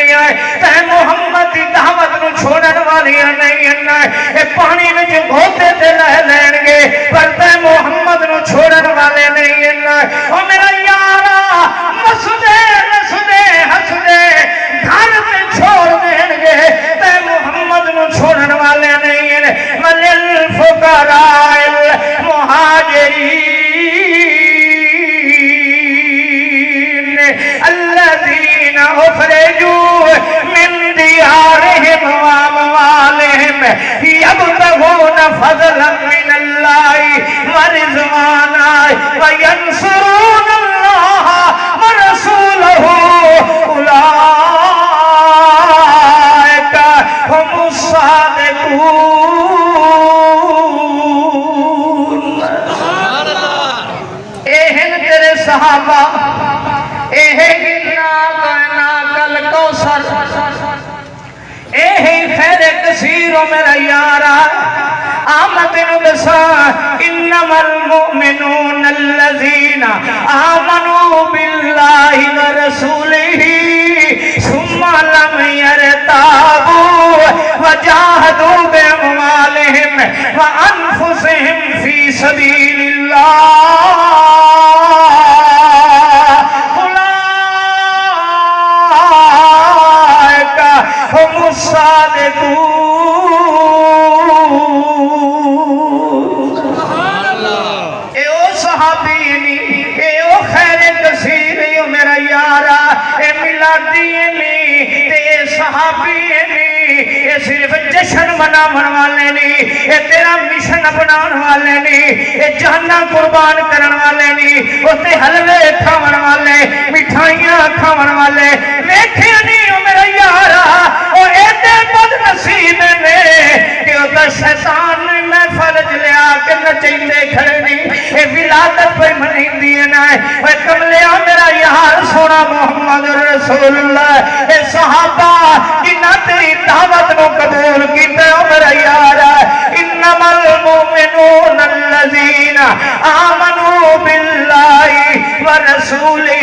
نہیں ہے تے محمد دی دعوت نو چھوڑن والیاں نہیں ہیں اے پانی وچ گھوتے تے لہ لین گے پر تے محمد نو چھوڑن والے نہیں ہیں او میرا یارا مسدے رسدے ہسدے گھر تے چھوڑ دین گے تے محمد نو چھوڑن والے نہیں ہیں وللفقراء المہاجرین الذین اخرجوا من دیارہم واموالہم یبتغون فضلا من اللہ ورضوانا وینصرون اللہ ورسولہ اولئک هم الصادقون اہن تیرے صحابہ اہنا کہنا کل کوثر اہی خیر کثیر میرا یارا آمد نبسا انما المؤمنون الذین آمنوا باللہ ورسولہ ثم لم يرتابوا وجاہدوا باموالہم وانفسہم فی سبیل اللہ اولئک هم الصادقون اے او صحابی نہیں اے او خیر کثیر اے میرا یارا اے ملادی نہیں تے اے صحابی نہیں اے صرف جشن مناون والے نہیں اے تیرا مشن اپناون والے نہیں اے جہنم قربان کرن والے نہیں او تے حلوے کھاون والے مٹھائیاں کھاون والے ویکھے نہیں او میرا یارا او ایتے بد نصیب نے کہ او تا شیطان میں فرج لیا کہ نچیندے کھڑے نہیں اے ولادت پہ منی دیئے نا اے کملیا میرا یار سونا محمد رسول اللہ اے صحابہ جنہ تیری دعوت نو قبول کیتے ہو میرا یار انما المؤمنون الذین آمنوا باللہ ورسولہ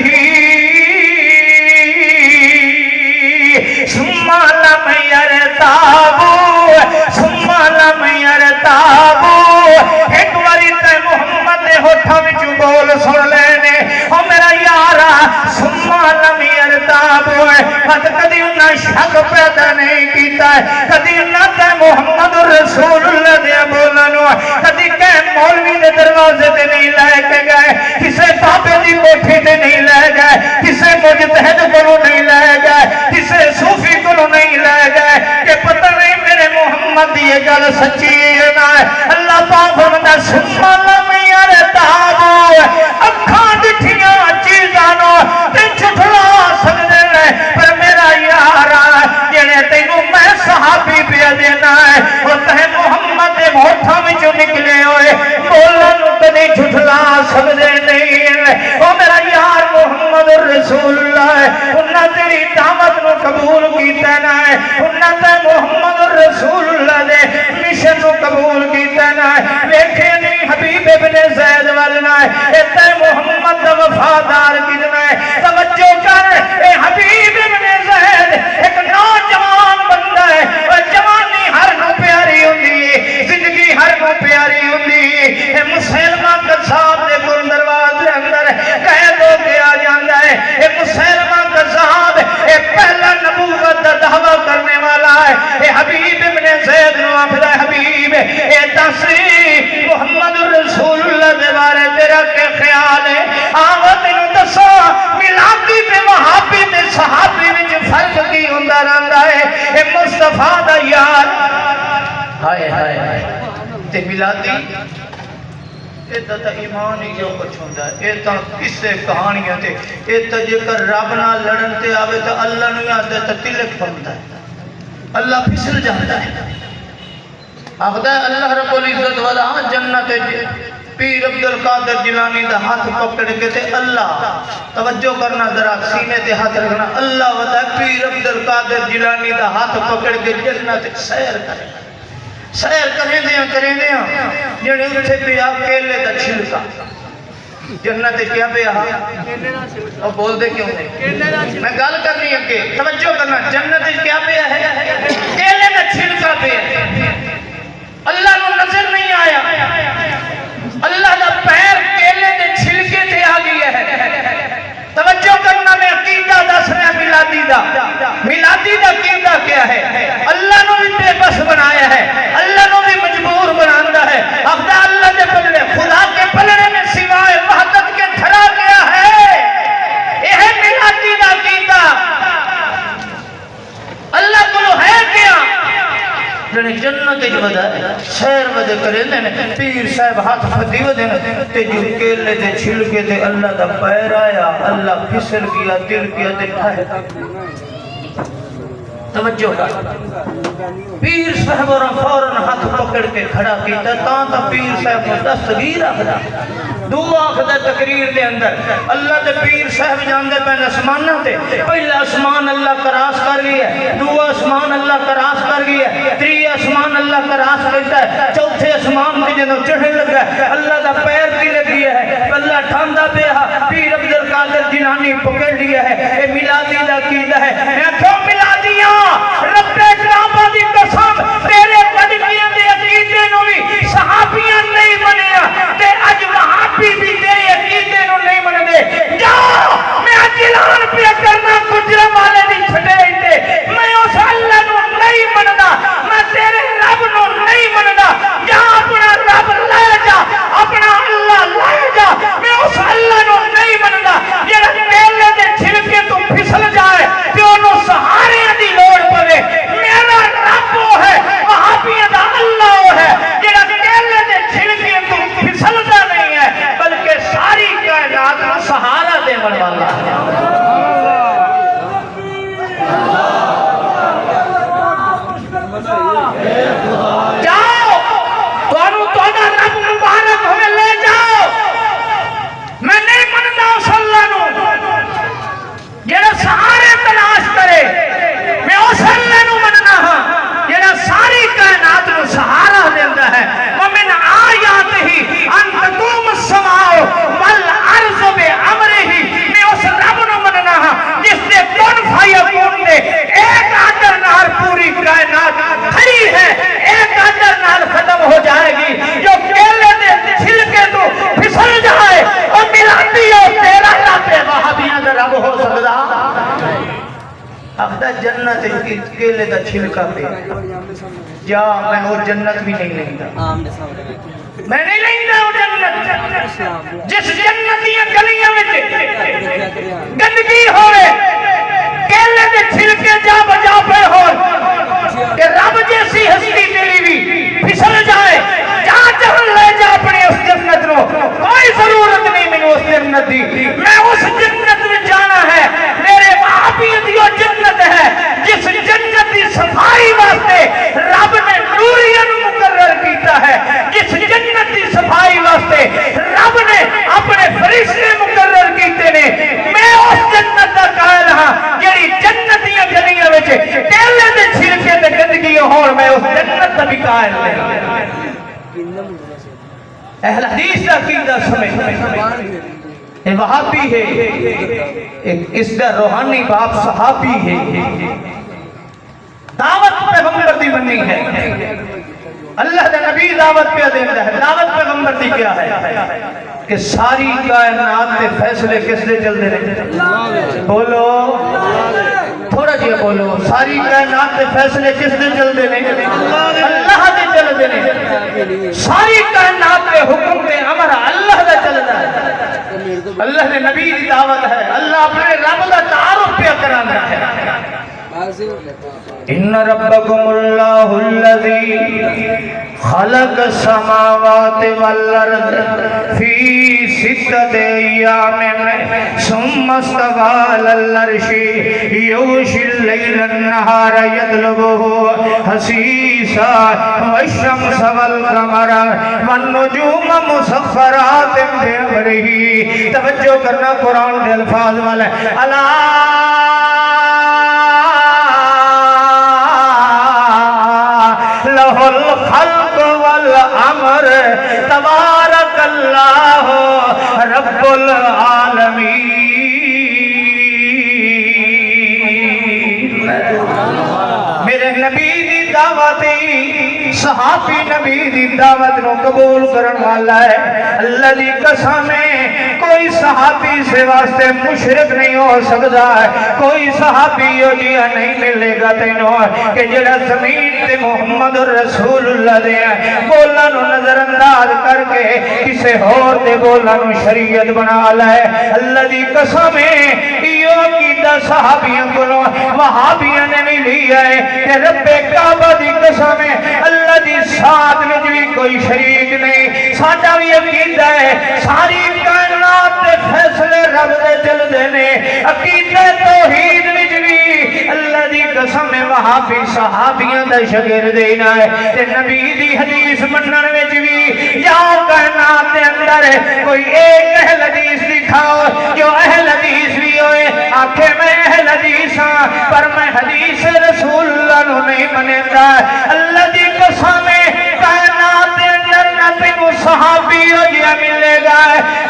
ثم لم يرتابوا ثم لم يرتابوا ایک باری تے محمد دے ہوٹھاں وچوں بول سن لینے او میرا یارا ثم لم يرتابوا مت کدی انہاں شک پیدا نہیں کیتا کدی انہاں تے محمد رسول اللہ دے بولنو کدی کہ مولوی دے دروازے تے نہیں لے کے گئے کسے بابے دی کوٹھی تے نہیں لے گئے کسے مجتہد کولوں نہیں لے گئے کسے صوفی کولوں نہیں لے گئے کہ پتہ نہیں میرے محمد یہ گل سچی ہے نا اللہ پاک فرماتا ثم لم يرتابوا اکھاں ڈٹھیاں چیزاں تے جھٹلا سکدے نے پر میرا یار جڑے تینوں میں صحابی پیا دینا ہے او تے محمد دے ہوٹھاں وچوں نکلے ہوئے بولن کدی جھٹلا سکدے نہیں او میرا یار محمد رسول اللہ انہاں تیری دعوت نو قبول کیتا نہ ہے انہاں تے محمد رسول اللہ دے مشن نو قبول کیتا نہ ہے ویکھے نہیں حبیب ابن زید والنا ہے اے تے محمد دا وفادار کتنا ہے توجہ کر اے حبیب ابن زید ایک نوجوان بندہ ہے اور جوانی ہر نو پیاری ہوندی ہے زندگی ہر نو پیاری ہوندی ہے اے مسلمہ قصاب دے کول دروازے اندر قید ہو کے آ جاندا ہے اے مسلمہ قصاب اے پہلا نبوت دا دعویٰ کرنے والا ہے اے حبیب ابن زید نو آخدا ہے حبیب اے دسی محمد رسول اللہ دے بارے تیرا کے خیال ہے آوہ تینوں دسا ملادی تے وہابی تے صحابی وچ فرق کی ہوندا رہندا ہے اے مصطفیٰ دا یار ہائے ہائے تے ملادی اے تا ایمان ہی جو کچھ ہوندا ہے اے تا قصے کہانیاں تے اے تا جے کر رب نال لڑن تے آوے تا اللہ نو یاد تے تلک پوندا ہے اللہ پھسل جاندا ہے آخدا ہے اللہ رب العزت والا جنت پیر عبد القادر جیلانی دا ہاتھ پکڑ کے تے اللہ توجہ کرنا ذرا سینے تے ہاتھ رکھنا اللہ ودا پیر عبد القادر جیلانی دا ہاتھ پکڑ کے جنت سیر کرے سیر کریں دیاں جنہیں اتھے پیا کیلے دا چھلکا جنت کیا پیا اور بول دے کیوں نہیں میں گل کرنی ہے کہ توجہ کرنا میلادی دا کیدا کیا ہے اللہ نو بھی بے بس بنایا ہے اللہ نو بھی مجبور بنانا ہے اخدا اللہ دے پلڑے خدا کے پلڑے میں سوائے وحدت کے کھڑا گیا ہے یہ میلادی دا کیدا اللہ کو ہے کیا جنے جنت جو ودا شہر ودے کرے نے پیر صاحب ہاتھ پھدی ودے تے جو کیلے تے چھلکے تے اللہ دا پیر آیا اللہ پھسل گیا دل کیا تے کھائے توجہ پیر صاحب اور فوراً ہاتھ پکڑ کے کھڑا کیتا تا پیر صاحب کو دستگیر آخدا دعا آخدا تقریر دے اندر اللہ دے پیر صاحب جاندے پہن اسمانہ تے پہلا اسمان اللہ کراس کر گیا دعا اسمان اللہ کراس کر گیا تری اسمان اللہ کراس کرتا ہے چوتھے اسمان تے جنہوں چڑھنے لگا اللہ دا پیر کی لگی ہے اللہ ٹھاندہ پہ پیر عبدالقادر جنانی پکڑ لیا ہے اے میلادی دا کیدہ ہے میں کیوں میلادیاں رب کعبہ دی قسم تیرے قدمیاں دے عقیدے نو بھی صحابیاں نہیں منیا تے اج وہابی بھی تیرے عقیدے نو نہیں من دے جاؤ میں اج اعلان پہ کرنا گجرا والے دی چھٹے تے میں اس اللہ نو نہیں مندا میں تیرے رب نو نہیں مندا جا اپنا رب لے جا اپنا اللہ لے جا میں اس اللہ نو نہیں مندا جڑا کیلے دے چھلکے تو پھسل جائے تے اونوں سہارے دی لوڑ پوے میرا رب وہ ہے وہابیاں دا اللہ وہ ہے جڑا کیلے دے چھلکے تو پھسلدا نہیں ہے بلکہ ساری کائنات کا سہارا دیون والا ہے جاؤ تانوں تہاڈا رب مبارک ہوے لے جاؤ میں نہیں مندا اس اللہ نو جڑا سہارے تلاش کرے میں اس اللہ نو مننا ہاں جڑا ساری کائنات نو سہارا دیندا ہے ومن آیاتہ ان تقوم السماء والارض بامرہ میں اس رب نو مننا ہاں جس نے کن فیکون دے ایک آدر نال پوری کائنات کھڑی ہے ایک آدر نال ختم ہو جائے گی جو کیلے دے چھلکے تو پھسل جائے اور میلادی اور تیرا رب وہابیاں دا رب ہو سکدا اخدا جنت کیلے دا چھلکا پہ جا میں وہ جنت بھی نہیں لیندہ میں نہیں لیندہ وہ جنت جس جنتیاں گلیاں میں گندگی ہوئے کیلے دے چھلکے جا بجا پہ ہو کہ رب جیسی ہستی تیری بھی پھسل جائے جہاں جہاں لے جا اپنے اس جنت نو کوئی ضرورت نہیں میں اس جنت دی میں اس جنت میں جانا ہے میرے وہابیت یہ جنت ہے جس جنت کی صفائی واسطے رب نے نوریاں مقرر کیتا ہے جس جنت کی صفائی واسطے رب نے اپنے فرشتے مقرر کیتے نے میں اس جنت کا قائل ہاں جڑی جنتیاں گلیاں وچ کیلے دے چھلکے تے گندگی ہون میں اس جنت دا بھی قائل نہیں اہل حدیث دا عقیدہ سمجھ یہ وہابی ہے اس کا روحانی باپ صحابی ہے دعوت پیغمبر دی بنی ہے اللہ دے نبی دعوت پہ دیندہ ہے دعوت پیغمبر دی کیا ہے کہ ساری کائنات کے فیصلے کس لئے چل دے رہے بولو تھوڑا جی بولو ساری کائنات کے فیصلے کس لئے چل دے رہے اللہ دے چل دے رہے ساری کائنات کے حکم دے امر اللہ دے چل دے اللہ نے نبی دی دعوت ہے اللہ اپنے رب دا تعارف پہ کرانا ہے ان ربکم اللہ الذی خلق السماوات والارض فی ستۃ ایام ثم استوى علی العرش یغشی اللیل النہار یطلبہ حثیثا والشمس والقمر والنجوم مسخرات بامرہ توجہ کرنا قرآن کے الفاظ والے لہ الخلق والامر تبارک اللہ رب العالمین میرے نبی دی دعوتی صحابی نبی دی دعوت نو قبول کرن والا ہے اللہ دی قسم ہے کوئی صحابی سے واسطے مشرک نہیں ہو سکتا ہے، کوئی صحابی یہ نہیں ملے گا تینوں کہ جڑا زمین تے محمد رسول اللہ دے بولاں نو نظر انداز کر کے کسے اور دے بولاں نو شریعت بنا لے۔ اللہ دی قسم ایو کیتا صحابیاں کولوں وہابیاں نے نہیں لیا ہے کہ رب کعبہ دی قسم اللہ دی ساتھ وچ بھی کوئی شریک نہیں۔ ساڈا بھی عقیدہ ہے ساری کائنات دے فیصلے رب دے چلدے نے، عقیدہ توحید وچ بھی اللہ دی قسم وہابی صحابیاں دا شاگرد نہ ہے تے نبی دی حدیث منن وچ بھی یا کائنات دے اندر کوئی ایک اہل حدیث دکھاؤ جو اہل حدیث بھی ہوئے آکھے میں اہل حدیث ہاں پر میں حدیث رسول اللہ نو نہیں منیتا۔ اللہ دی قسم کائنات دے اندر نہ تینوں صحابی ہو جیا ملے گا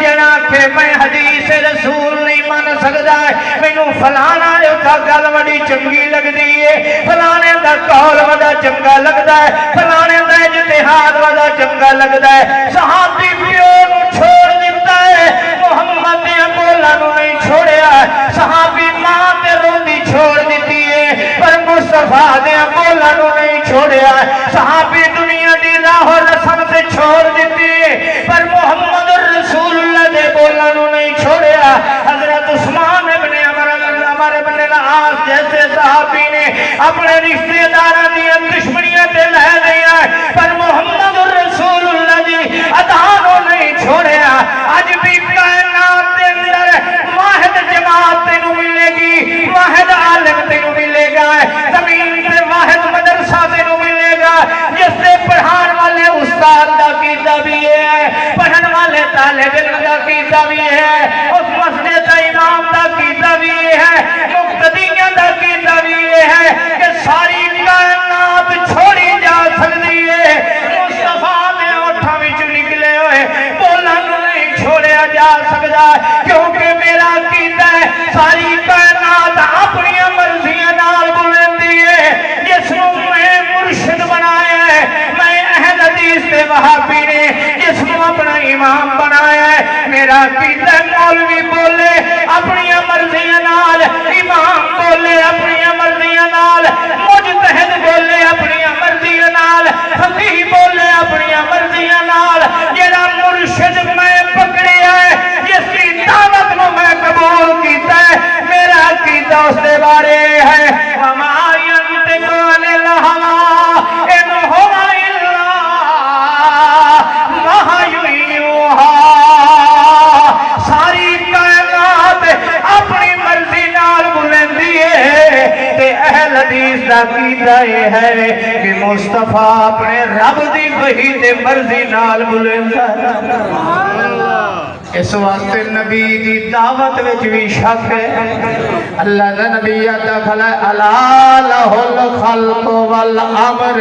جنا کہ میں حدیث رسول نہیں من سکتا ہے، مینوں فلانا دا گل بڑی چنگی لگدی ہے، فلانے دا قول بڑا چنگا لگدا ہے، فلانے دا اجتہاد بڑا چنگا لگدا ہے۔ صحابی پیو نو چھوڑ دیتا ہے، محمد دے بولاں نو نہیں چھوڑیا، صحابی ماں تے روندی چھوڑ دیتی ہے پر مصطفیٰ دے بولاں نو نہیں چھوڑیا، صحابی دنیا دی راہ و رسم تے چھوڑ دیتی ہے پر محمد رسول اللہ دے بولاں نو نہیں چھوڑیا۔ حضرت عثمان ابن عمر ابن العاص جیسے صحابی نے اپنے رشتہ داراں دی دشمنیاں تے لے لیا پر محمد رسول اللہ دی ادانوں نہیں چھوڑیا۔ اج بھی کائنات دے اندر واحد جماعت تینوں ملے گی، واحد عالم تینوں ملے گا، زمین تے واحد مدرسہ تینوں ملے گا جس سے پڑھان والے استاد دا عقیدہ بھی ہے، پڑھن والے طالب علم دا عقیدہ بھی ہے، اس مسجد دا امام دا عقیدہ بھی ہے، مقتدیاں دا عقیدہ بھی ہے کہ ساری کائنات چھوڑی جا سکتی ہے، مصطفیٰ دے ہوٹھاں وچ نکلے ہوئے بولاں نو نہیں چھوڑیا جا سکتا کیونکہ میرا عقیدہ ہے ساری کائنات اپنی مرضیاں نال بلندی ہے، جس نو میں مرشد بنایا ہے، میں اہل حدیث تے وہابی نے جس نو اپنا امام بنایا ہے۔ میرا عقیدہ مولوی بولے اپنی مرضیاں نال، امام بولے اپنی مرضیاں نال، مجتہد بولے اپنی مرضیاں نال، فقیہ بولے اپنی مرضیاں نال، جڑا مرشد میں پکڑیا ہے جس کی دعوت نو میں قبول کیتا ہے، میرا عقیدہ اس دے بارے ہے وما ينطق عن الهوى ان هو الا وحی یوحی۔ ساری کائنات اپنی مرضی نال بلندی ہے تے اہل حدیث دا عقیدہ یہ ہے کہ مصطفیٰ اپنے رب دی وحی تے مرضی نال بلندا ہے۔ اس واسطے نبی دی دعوت وچ بھی شک ہے۔ اللہ دا نبی عطا کھلا الا لہ الخلق والامر،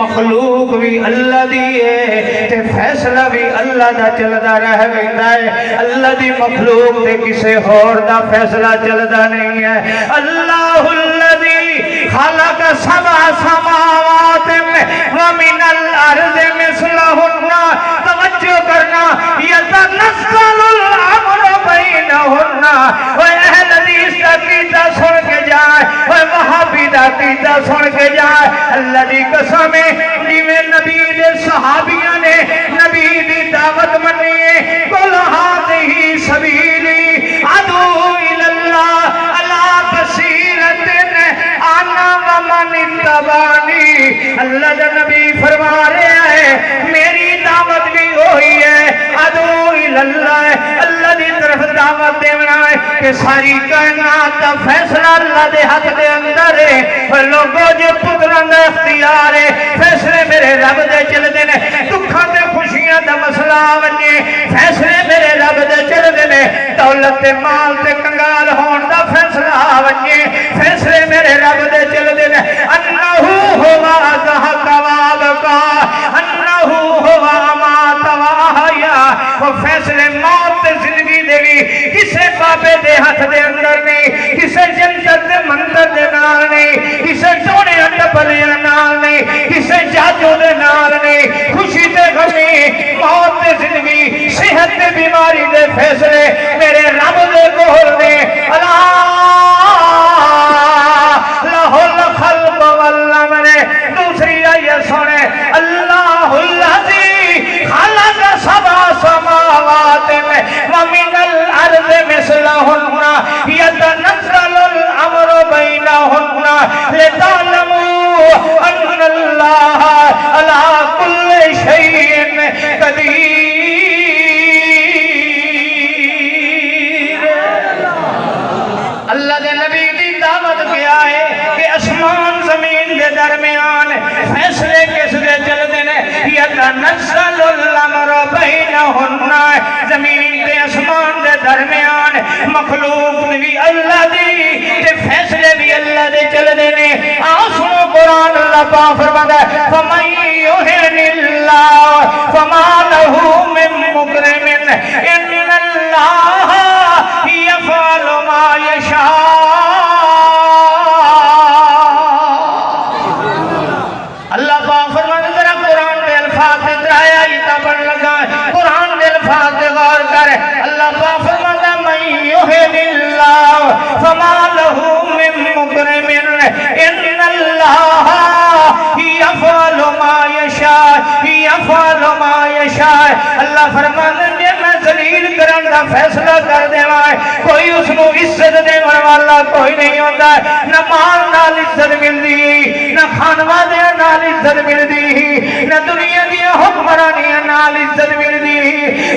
مخلوق بھی اللہ دی ہے تے فیصلہ بھی اللہ دا چلدا رہ ویندا ہے، اللہ دی مخلوق تے کسے اور دا فیصلہ چلدا نہیں ہے۔ اللہ الذی خلق سبع سماوات ومن الارض مثلہن، توجہ کرنا، یتنزل الامر بینہن۔ وہ اہل حدیث دا عقیدہ سن کے جائے، وہ وہابی دا عقیدہ سن کے جائے، اللہ دی قسم جویں نبی دے صحابیاں نے نبی دی دعوت منی ہے، قل ھذہ سبیلی ادعو الی اللہ علی بصیرۃ انا ومن اتبعنی۔ اللہ دا نبی فرما رہا ہے میری دعوت بھی وہی ہے، ادعو الی اللہ، اللہ دی طرف دعوت دینا ہے کہ ساری کائنات دا فیصلہ اللہ دے حق دے اندر ہے۔ لوگوں جو پتراں دا اختیار ہے، فیصلے میرے رب دے چلدے نے، دکھاں تے خوشیاں دا مسئلہ ونجے فیصلے میرے رب دے چلدے نے، دولت تے مال تے کنگال ہون دا فیصلہ ونجے فیصلے میرے رب دے چلدے نے۔ انہو ہوا ذہق وابقا، انہو ہوا امات واحیا۔ وہ فیصلے موت تے زندگی دے بھی کسے بابے دے ہاتھ دے اندر نہیں، کسے جنت دے مندر دے نال نہیں، کسے سونے ٹپلیاں نال نہیں، کسے جادو دے نال نہیں، خوشی تے غمی موت تے زندگی صحت تے بیماری دے فیصلے میرے رب دے کول نے اللہ لہ الخلق والامر دوسری آیت سنے اللہ الذی خلق سبع سماوات ومن الارض مثلهن يتنزل الامر بينهن لتعلموا ان الله على كل شيء قدیر اللہ دے نبی دی دعوت کیا ہے کہ اسمان زمین دے درمیان فیصلے کس دے چل دینے یتنزل الامر بینہن زمین دے اسمان دے درمیان مخلوق بھی اللہ دی تے فیصلے بھی اللہ دے چل دینے آسنو قرآن اللہ پاک فرماتا ہے فَمَن يُهِنِ اللَّهُ فَمَا لَهُ مِن مُكْرِمٍ إِنَّ اللَّهَ يَفْعَلُ مَا يَشَاءُ اللہ پاک فرماتا ہے ذرا قرآن دے الفاظ سے درایا ایتا پڑھ لگا قرآن دے الفاظ سے غور کر اللہ پاک فرماتا ہے مَن يُهِنِ اللَّهُ فَمَا لَهُ مِن مُكْرِمٍ إِنَّ اللَّهَ يَفْعَلُ مَا يَشَاءُ يَفْعَلُ مَا يَشَاءُ اللہ فرماتا ہے جے میں ذلیل کرن دا فیصلہ کر دیواں کوئی اس کو عزت دیون والا کوئی نہیں ہوتا نہ مال نال عزت ملدی نہ خانوادے نال عزت ملدی نہ دنیا دی حکمرانیاں نال عزت ملدی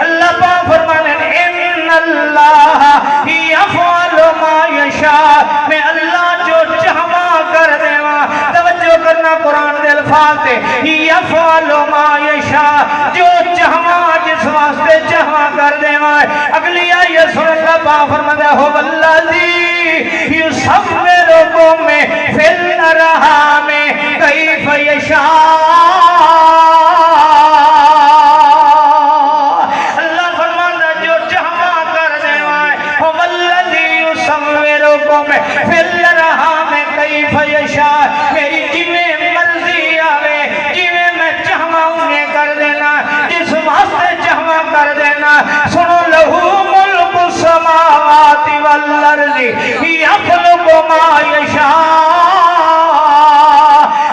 اللہ پاک فرماتے ہیں ان اللہ یفعل ما یشاء میں اللہ جو چاہواں کر دیواں توجہ کرنا قرآن دے الفاظ تے یفعل ما یشاء جو چاہواں جس واسطے چاہواں کر دیواں اگلی آیت سن اللہ پاک فرماتا ہے هو الذی یصورکم فی الارحام کیف یشاء اللہ فرماتا جو چاہواں کر دیواں هو الذی یصورکم فی الارحام کیف یشاء میری جویں مرضی آوے جویں میں چاہواں انہیں کر دینا جس واسطے چاہواں کر دینا سنو لہو ملک السماوات والارض یخلق ما یشاء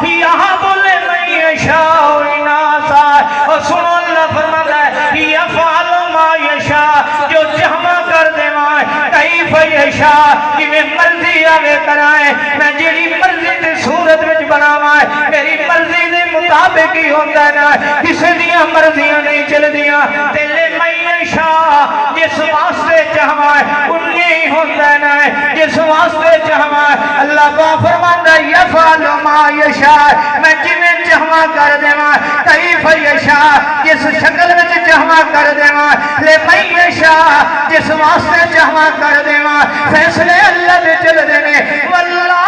یہاں بولے من یشاء اناسا اور سنو اللہ فرماتا ہے یفعل ما یشاء جو چاہواں کر دیواں کیف یشاء جویں مرضی آوے کرائے میں جیڑی مرضی دی صورت وچ بناواں میری مرضی دے مطابق ہی ہوندا ہے نا کسی دیاں مرضیاں نہیں چلدیاں تیلے من یشاء جس واسطے چاہواں انہیں ہی ہوندا ہے نا جس واسطے چاہواں اللہ پاک فرماتا ہے یفعل ما یشاء میں جویں چاہواں کر دیواں کیف یشاء جس شکل وچ چاہواں کر دیواں لے من یشاء جس واسطے چاہواں کر دیواں فیصلے اللہ دے چل دینے واللہ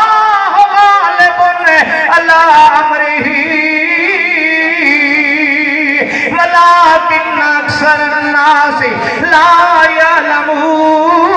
غالب علی امرہ ولکن اکثر الناس لا یعلمون